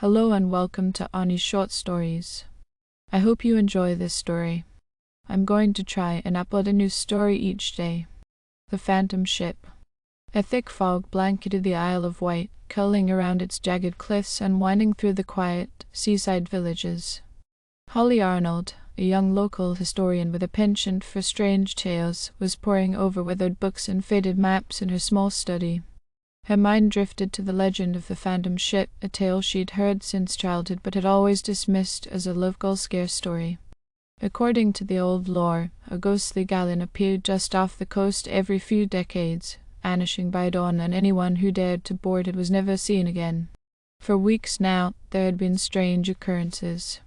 Hello and welcome to Ani's Short Stories. I hope you enjoy this story. I'm going to try and upload a new story each day. The Phantom Ship. A thick fog blanketed the Isle of Wight, curling around its jagged cliffs and winding through the quiet, seaside villages. Holly Arnold, a young local historian with a penchant for strange tales, was poring over weathered books and faded maps in her small study. Her mind drifted to the legend of the Phantom Ship, a tale she'd heard since childhood but had always dismissed as a local scare story. According to the old lore, a ghostly galleon appeared just off the coast every few decades, vanishing by dawn, and anyone who dared to board it was never seen again. For weeks now, there had been strange occurrences.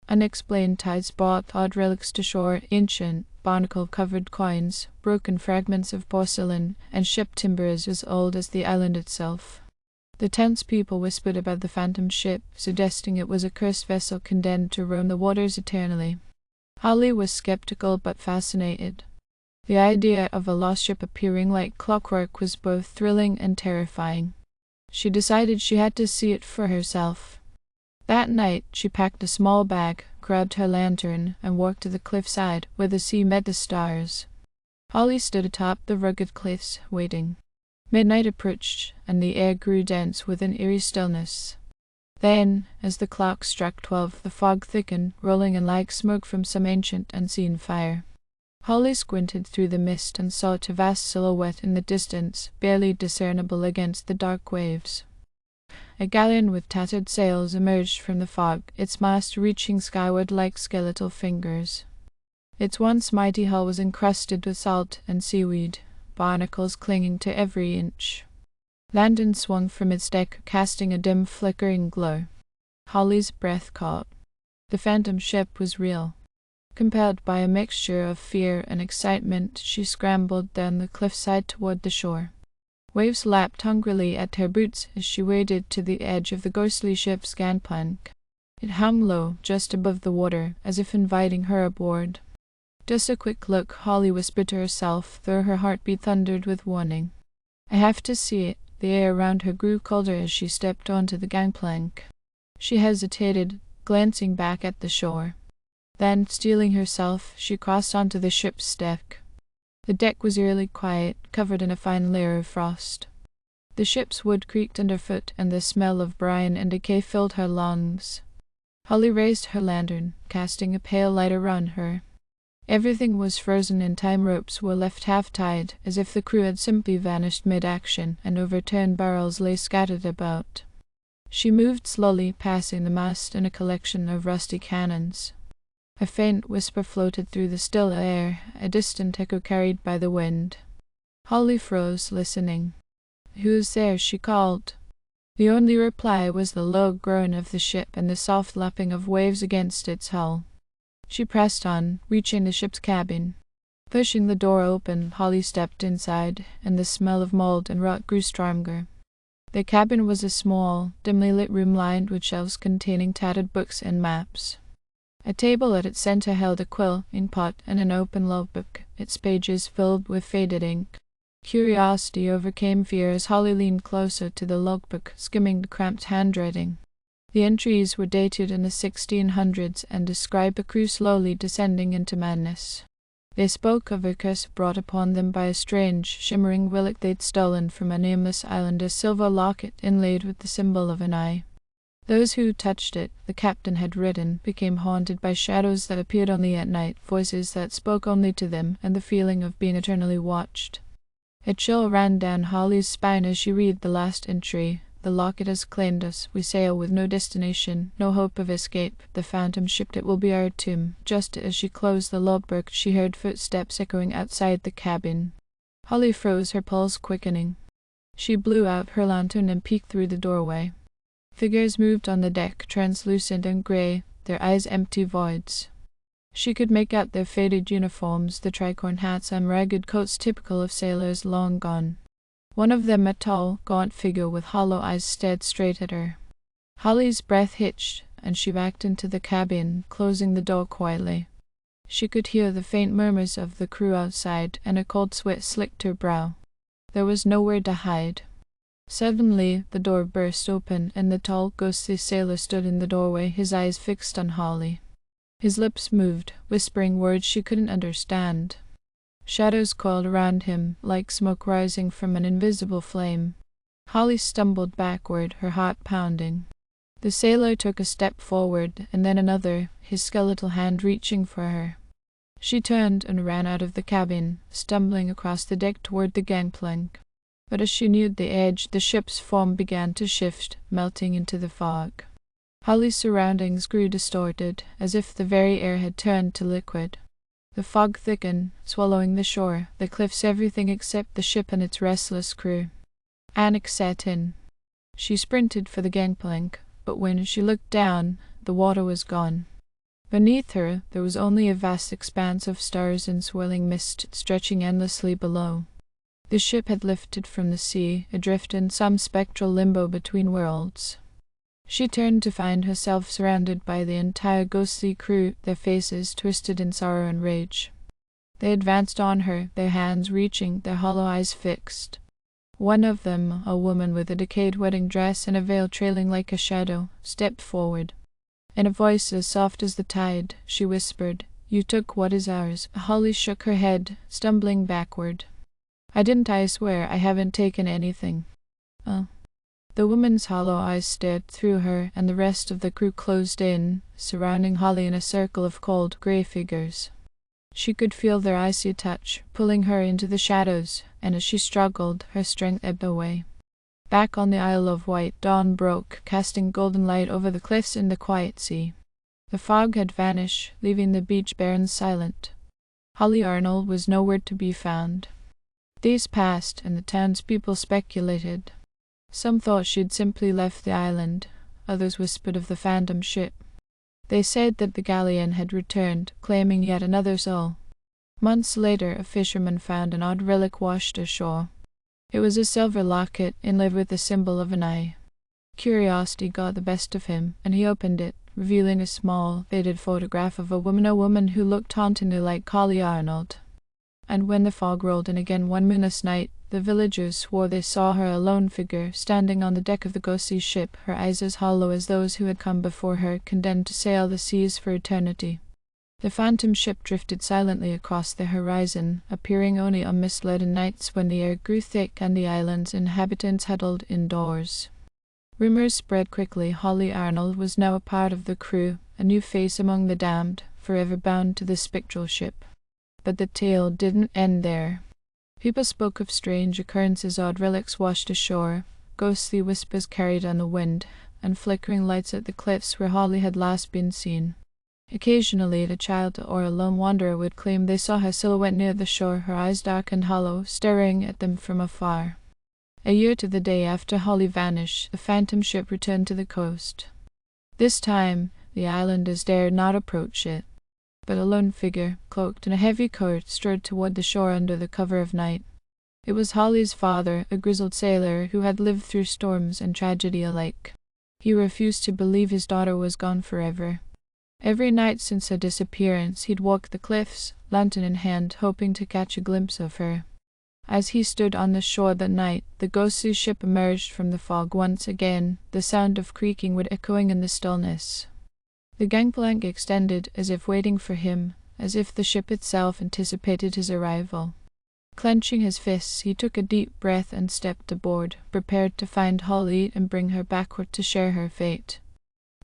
Unexplained tides brought odd relics to shore, ancient, barnacle-covered coins, broken fragments of porcelain, and ship timbers as old as the island itself. The townspeople whispered about the Phantom Ship, suggesting it was a cursed vessel condemned to roam the waters eternally. Holly was skeptical but fascinated. The idea of a lost ship appearing like clockwork was both thrilling and terrifying. She decided she had to see it for herself. That night she packed a small bag, grabbed her lantern, and walked to the cliffside where the sea met the stars. Holly stood atop the rugged cliffs, waiting. Midnight approached, and the air grew dense with an eerie stillness. Then, as the clock struck 12, the fog thickened, rolling in like smoke from some ancient, unseen fire. Holly squinted through the mist and saw a vast silhouette in the distance, barely discernible against the dark waves. A galleon with tattered sails emerged from the fog, its mast reaching skyward like skeletal fingers. Its once mighty hull was encrusted with salt and seaweed, barnacles clinging to every inch. Lanterns swung from its deck, casting a dim, flickering glow. Holly's breath caught. The Phantom Ship was real. Compelled by a mixture of fear and excitement, she scrambled down the cliffside toward the shore. Waves lapped hungrily at her boots as she waded to the edge of the ghostly ship's gangplank. It hung low, just above the water, as if inviting her aboard. Just a quick look, Holly whispered to herself, though her heartbeat thundered with warning. I have to see it. The air around her grew colder as she stepped onto the gangplank. She hesitated, glancing back at the shore. Then, steeling herself, she crossed onto the ship's deck. The deck was eerily quiet, covered in a fine layer of frost. The ship's wood creaked underfoot, and the smell of brine and decay filled her lungs. Holly raised her lantern, casting a pale light around her. Everything was frozen, and time ropes were left half-tied, as if the crew had simply vanished mid-action, and overturned barrels lay scattered about. She moved slowly, passing the mast and a collection of rusty cannons. A faint whisper floated through the still air, a distant echo carried by the wind. Holly froze, listening. "Who's there?" she called. The only reply was the low groan of the ship and the soft lapping of waves against its hull. She pressed on, reaching the ship's cabin. Pushing the door open, Holly stepped inside, and the smell of mold and rot grew stronger. The cabin was a small, dimly lit room lined with shelves containing tattered books and maps. A table at its center held a quill, inkpot, and an open logbook, its pages filled with faded ink. Curiosity overcame fear as Holly leaned closer to the logbook, skimming the cramped handwriting. The entries were dated in the 1600s and described a crew slowly descending into madness. They spoke of a curse brought upon them by a strange, shimmering relic they'd stolen from a nameless island, a silver locket inlaid with the symbol of an eye. Those who touched it, the captain had written, became haunted by shadows that appeared only at night, voices that spoke only to them, and the feeling of being eternally watched. A chill ran down Holly's spine as she read the last entry. The locket has claimed us. We sail with no destination, no hope of escape. The Phantom Ship, it will be our tomb. Just as she closed the logbook, she heard footsteps echoing outside the cabin. Holly froze, her pulse quickening. She blew out her lantern and peeked through the doorway. Figures moved on the deck, translucent and grey, their eyes empty voids. She could make out their faded uniforms, the tricorn hats and ragged coats typical of sailors long gone. One of them, a tall, gaunt figure with hollow eyes, stared straight at her. Holly's breath hitched, and she backed into the cabin, closing the door quietly. She could hear the faint murmurs of the crew outside, and a cold sweat slicked her brow. There was nowhere to hide. Suddenly, the door burst open, and the tall, ghostly sailor stood in the doorway, his eyes fixed on Holly. His lips moved, whispering words she couldn't understand. Shadows coiled around him, like smoke rising from an invisible flame. Holly stumbled backward, her heart pounding. The sailor took a step forward, and then another, his skeletal hand reaching for her. She turned and ran out of the cabin, stumbling across the deck toward the gangplank. But as she neared the edge, the ship's form began to shift, melting into the fog. Holly's surroundings grew distorted, as if the very air had turned to liquid. The fog thickened, swallowing the shore, the cliffs, everything except the ship and its restless crew. Panic set in. She sprinted for the gangplank, but when she looked down, the water was gone. Beneath her, there was only a vast expanse of stars and swirling mist stretching endlessly below. The ship had lifted from the sea, adrift in some spectral limbo between worlds. She turned to find herself surrounded by the entire ghostly crew, their faces twisted in sorrow and rage. They advanced on her, their hands reaching, their hollow eyes fixed. One of them, a woman with a decayed wedding dress and a veil trailing like a shadow, stepped forward. In a voice as soft as the tide, she whispered, "You took what is ours." Holly shook her head, stumbling backward. I swear, I haven't taken anything." "Oh." The woman's hollow eyes stared through her, and the rest of the crew closed in, surrounding Holly in a circle of cold, grey figures. She could feel their icy touch, pulling her into the shadows, and as she struggled, her strength ebbed away. Back on the Isle of Wight, dawn broke, casting golden light over the cliffs and the quiet sea. The fog had vanished, leaving the beach bare and silent. Holly Arnold was nowhere to be found. Days passed, and the townspeople speculated. Some thought she had simply left the island, others whispered of the phantom ship. They said that the galleon had returned, claiming yet another soul. Months later, a fisherman found an odd relic washed ashore. It was a silver locket inlaid with the symbol of an eye. Curiosity got the best of him, and he opened it, revealing a small, faded photograph of a woman who looked hauntingly like Holly Arnold. And when the fog rolled in again one moonless night, the villagers swore they saw her, a lone figure, standing on the deck of the ghostly ship, her eyes as hollow as those who had come before her, condemned to sail the seas for eternity. The phantom ship drifted silently across the horizon, appearing only on mist-laden nights when the air grew thick and the island's inhabitants huddled indoors. Rumors spread quickly. Holly Arnold was now a part of the crew, a new face among the damned, forever bound to the spectral ship. But the tale didn't end there. People spoke of strange occurrences, odd relics washed ashore, ghostly whispers carried on the wind, and flickering lights at the cliffs where Holly had last been seen. Occasionally, a child or a lone wanderer would claim they saw her silhouette near the shore, her eyes dark and hollow, staring at them from afar. A year to the day after Holly vanished, the phantom ship returned to the coast. This time, the islanders dared not approach it. But a lone figure, cloaked in a heavy coat, strode toward the shore under the cover of night. It was Holly's father, a grizzled sailor who had lived through storms and tragedy alike. He refused to believe his daughter was gone forever. Every night since her disappearance, he'd walk the cliffs, lantern in hand, hoping to catch a glimpse of her. As he stood on the shore that night, the ghostly ship emerged from the fog once again, the sound of creaking wood echoing in the stillness. The gangplank extended, as if waiting for him, as if the ship itself anticipated his arrival. Clenching his fists, he took a deep breath and stepped aboard, prepared to find Holly and bring her backward to share her fate.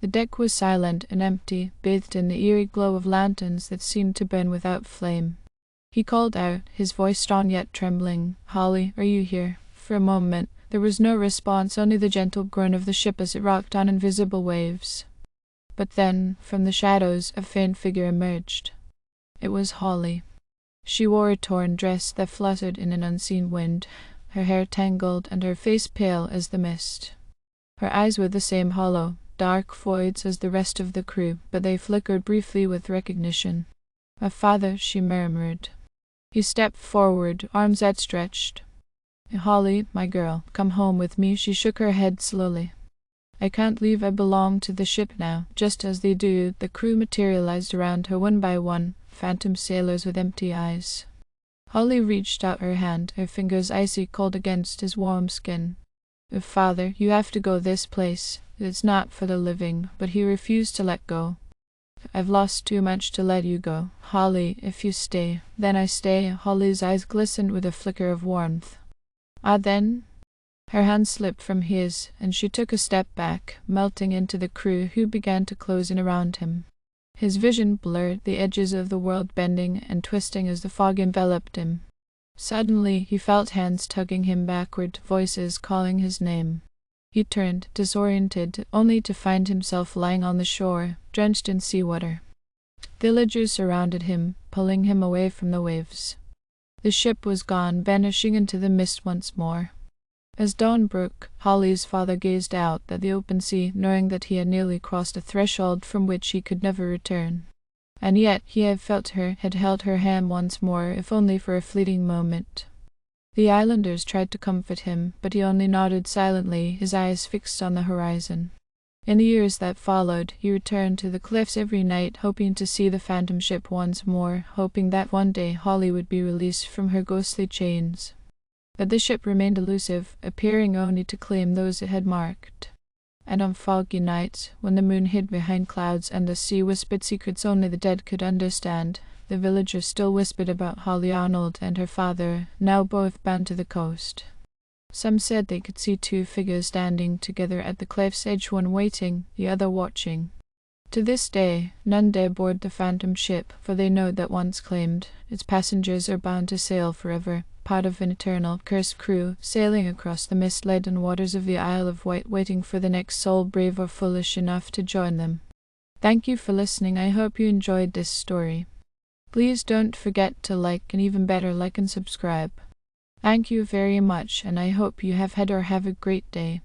The deck was silent and empty, bathed in the eerie glow of lanterns that seemed to burn without flame. He called out, his voice strong yet trembling, "Holly, are you here?" For a moment, there was no response, only the gentle groan of the ship as it rocked on invisible waves. But then, from the shadows, a faint figure emerged. It was Holly. She wore a torn dress that fluttered in an unseen wind, her hair tangled and her face pale as the mist. Her eyes were the same hollow, dark voids as the rest of the crew, but they flickered briefly with recognition. "My father," she murmured. He stepped forward, arms outstretched. "Holly, my girl, come home with me." She shook her head slowly. "I can't leave. I belong to the ship now." Just as they do, the crew materialized around her one by one, phantom sailors with empty eyes. Holly reached out her hand, her fingers icy cold against his warm skin. Father, you have to go this place. It's not for the living," but he refused to let go. "I've lost too much to let you go. Holly, if you stay, then I stay." Holly's eyes glistened with a flicker of warmth. "Ah, then?" Her hand slipped from his, and she took a step back, melting into the crew who began to close in around him. His vision blurred, the edges of the world bending and twisting as the fog enveloped him. Suddenly he felt hands tugging him backward, voices calling his name. He turned, disoriented, only to find himself lying on the shore, drenched in seawater. Villagers surrounded him, pulling him away from the waves. The ship was gone, vanishing into the mist once more. As dawn broke, Holly's father gazed out at the open sea, knowing that he had nearly crossed a threshold from which he could never return. And yet he had held her hand once more, if only for a fleeting moment. The islanders tried to comfort him, but he only nodded silently, his eyes fixed on the horizon. In the years that followed, he returned to the cliffs every night, hoping to see the phantom ship once more, hoping that one day Holly would be released from her ghostly chains. But the ship remained elusive, appearing only to claim those it had marked. And on foggy nights, when the moon hid behind clouds and the sea whispered secrets only the dead could understand, the villagers still whispered about Holly Arnold and her father, now both bound to the coast. Some said they could see two figures standing together at the cliff's edge, one waiting, the other watching. To this day, none dare board the phantom ship, for they know that once claimed, its passengers are bound to sail forever, part of an eternal, cursed crew, sailing across the mist-laden waters of the Isle of Wight, waiting for the next soul brave or foolish enough to join them. Thank you for listening. I hope you enjoyed this story. Please don't forget to like, and even better, like and subscribe. Thank you very much, and I hope you have had a great day.